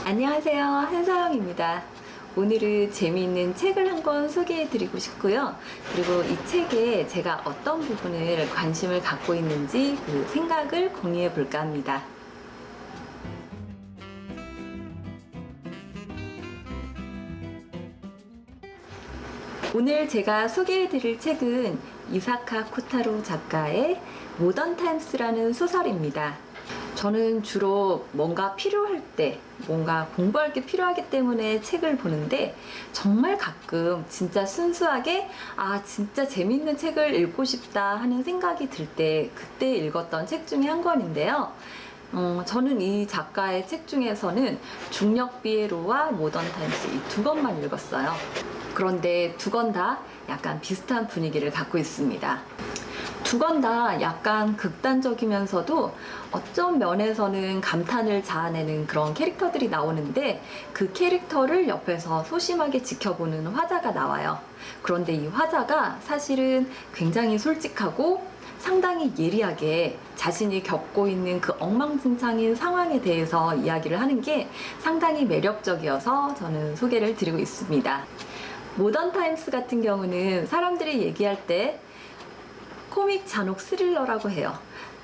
안녕하세요. 한서영입니다. 오늘은 재미있는 책을 한 권 소개해 드리고 싶고요. 그리고 이 책에 제가 어떤 부분을 관심을 갖고 있는지 그 생각을 공유해 볼까 합니다. 오늘 제가 소개해 드릴 책은 이사카 코타로 작가의 모던 타임스라는 소설입니다. 저는 주로 뭔가 필요할 때, 뭔가 공부할 게 필요하기 때문에 책을 보는데 정말 가끔 진짜 순수하게 진짜 재밌는 책을 읽고 싶다 하는 생각이 들 때 그때 읽었던 책 중에 한 권인데요. 저는 이 작가의 책 중에서는 중력 비에로와 모던 타임스 이 두 권만 읽었어요. 그런데 두 권 다 약간 비슷한 분위기를 갖고 있습니다. 두 권 다 약간 극단적이면서도 어떤 면에서는 감탄을 자아내는 그런 캐릭터들이 나오는데 그 캐릭터를 옆에서 소심하게 지켜보는 화자가 나와요. 그런데 이 화자가 사실은 굉장히 솔직하고 상당히 예리하게 자신이 겪고 있는 그 엉망진창인 상황에 대해서 이야기를 하는 게 상당히 매력적이어서 저는 소개를 드리고 있습니다. 모던 타임스 같은 경우는 사람들이 얘기할 때 코믹 잔혹 스릴러라고 해요.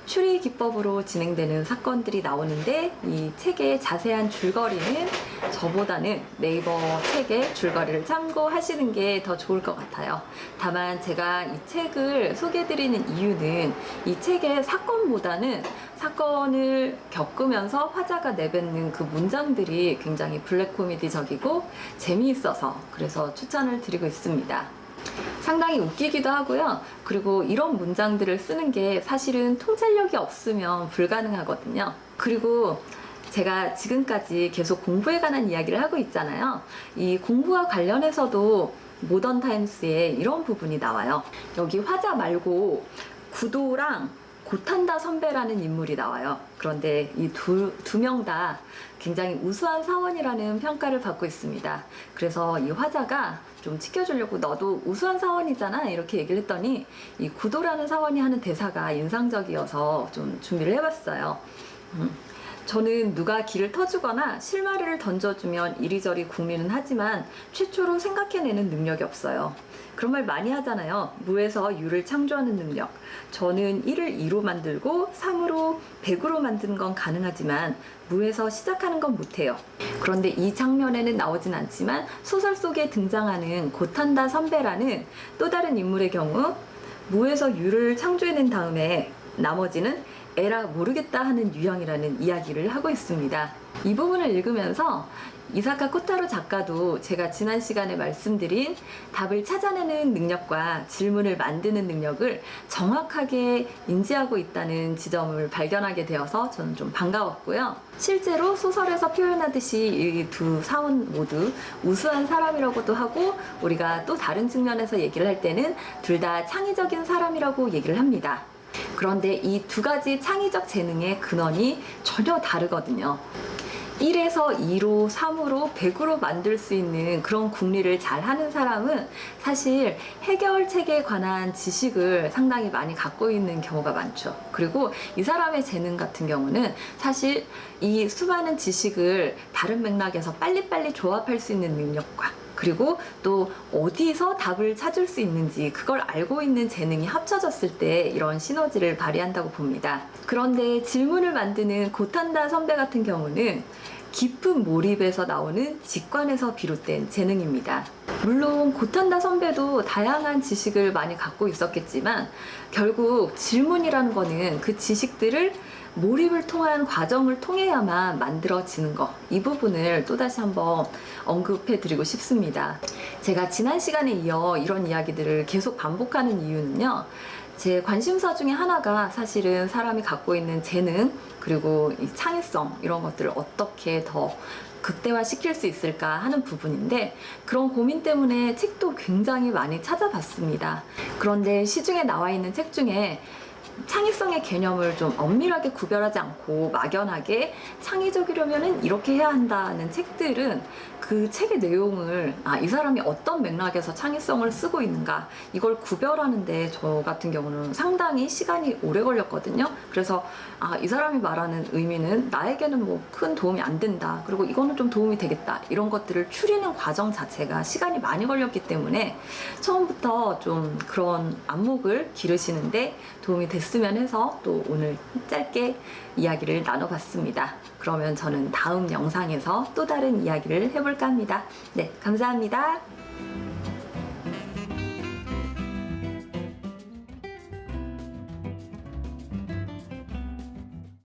추리 기법으로 진행되는 사건들이 나오는데 이 책의 자세한 줄거리는 저보다는 네이버 책의 줄거리를 참고하시는 게 더 좋을 것 같아요. 다만 제가 이 책을 소개해드리는 이유는 이 책의 사건보다는 사건을 겪으면서 화자가 내뱉는 그 문장들이 굉장히 블랙 코미디적이고 재미있어서 그래서 추천을 드리고 있습니다. 상당히 웃기기도 하고요. 그리고 이런 문장들을 쓰는 게 사실은 통찰력이 없으면 불가능하거든요. 그리고 제가 지금까지 계속 공부에 관한 이야기를 하고 있잖아요. 이 공부와 관련해서도 모던 타임스에 이런 부분이 나와요. 여기 화자 말고 구도랑 고탄다 선배라는 인물이 나와요. 그런데 이 두 명 다 굉장히 우수한 사원이라는 평가를 받고 있습니다. 그래서 이 화자가 좀 지켜주려고 너도 우수한 사원이잖아 이렇게 얘기를 했더니 이 구도라는 사원이 하는 대사가 인상적이어서 좀 준비를 해봤어요. 저는 누가 길을 터주거나 실마리를 던져주면 이리저리 궁리는 하지만 최초로 생각해내는 능력이 없어요. 그런 말 많이 하잖아요. 무에서 유를 창조하는 능력. 저는 1을 2로 만들고 3으로 100으로 만드는 건 가능하지만 무에서 시작하는 건 못해요. 그런데 이 장면에는 나오진 않지만 소설 속에 등장하는 고탄다 선배라는 또 다른 인물의 경우 무에서 유를 창조해낸 다음에 나머지는 에라 모르겠다 하는 유형이라는 이야기를 하고 있습니다. 이 부분을 읽으면서 이사카 코타로 작가도 제가 지난 시간에 말씀드린 답을 찾아내는 능력과 질문을 만드는 능력을 정확하게 인지하고 있다는 지점을 발견하게 되어서 저는 좀 반가웠고요. 실제로 소설에서 표현하듯이 이 두 사원 모두 우수한 사람이라고도 하고 우리가 또 다른 측면에서 얘기를 할 때는 둘 다 창의적인 사람이라고 얘기를 합니다. 그런데 이 두 가지 창의적 재능의 근원이 전혀 다르거든요. 1에서 2로 3으로 100으로 만들 수 있는 그런 궁리를 잘 하는 사람은 사실 해결책에 관한 지식을 상당히 많이 갖고 있는 경우가 많죠. 그리고 이 사람의 재능 같은 경우는 사실 이 수많은 지식을 다른 맥락에서 빨리빨리 조합할 수 있는 능력과 그리고 또 어디서 답을 찾을 수 있는지 그걸 알고 있는 재능이 합쳐졌을 때 이런 시너지를 발휘한다고 봅니다. 그런데 질문을 만드는 고탄다 선배 같은 경우는 깊은 몰입에서 나오는 직관에서 비롯된 재능입니다. 물론 고탄다 선배도 다양한 지식을 많이 갖고 있었겠지만 결국 질문이라는 거는 그 지식들을 몰입을 통한 과정을 통해야만 만들어지는 것, 이 부분을 또다시 한번 언급해 드리고 싶습니다. 제가 지난 시간에 이어 이런 이야기들을 계속 반복하는 이유는요, 제 관심사 중에 하나가 사실은 사람이 갖고 있는 재능 그리고 이 창의성 이런 것들을 어떻게 더 극대화 시킬 수 있을까 하는 부분인데 그런 고민 때문에 책도 굉장히 많이 찾아봤습니다. 그런데 시중에 나와 있는 책 중에 창의성의 개념을 좀 엄밀하게 구별하지 않고 막연하게 창의적이려면은 이렇게 해야 한다는 책들은 그 책의 내용을 이 사람이 어떤 맥락에서 창의성을 쓰고 있는가 이걸 구별하는데 저 같은 경우는 상당히 시간이 오래 걸렸거든요. 그래서 이 사람이 말하는 의미는 나에게는 뭐 큰 도움이 안 된다. 그리고 이거는 좀 도움이 되겠다. 이런 것들을 추리는 과정 자체가 시간이 많이 걸렸기 때문에 처음부터 좀 그런 안목을 기르시는데 도움이 됐으면 해서 또 오늘 짧게 이야기를 나눠봤습니다. 그러면 저는 다음 영상에서 또 다른 이야기를 해볼까 합니다. 네, 감사합니다.